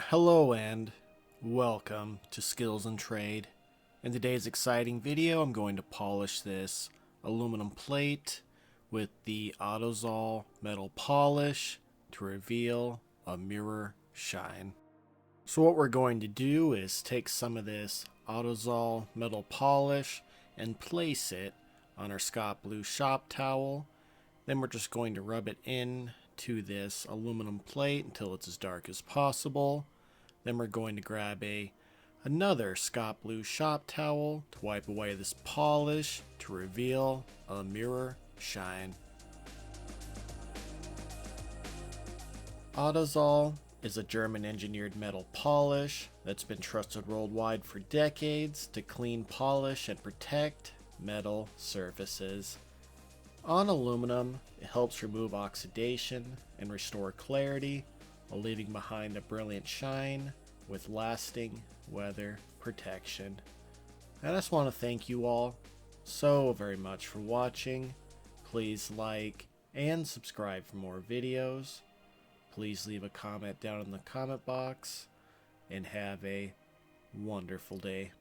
Hello and welcome to Skills and Trade. In today's exciting video, I'm going to polish this aluminum plate with the Autosol Metal Polish to reveal a mirror shine. So what we're going to do is take some of this Autosol Metal Polish and place it on our Scott Blue shop towel. Then we're just going to rub it in to this aluminum plate until it's as dark as possible. Then we're going to grab another Scott Blue shop towel to wipe away this polish to reveal a mirror shine. Autosol is a German engineered metal polish that's been trusted worldwide for decades to clean, polish, and protect metal surfaces. On aluminum, it helps remove oxidation and restore clarity while leaving behind a brilliant shine with lasting weather protection. I just want to thank you all so very much for watching. Please like and subscribe for more videos. Please leave a comment down in the comment box and have a wonderful day.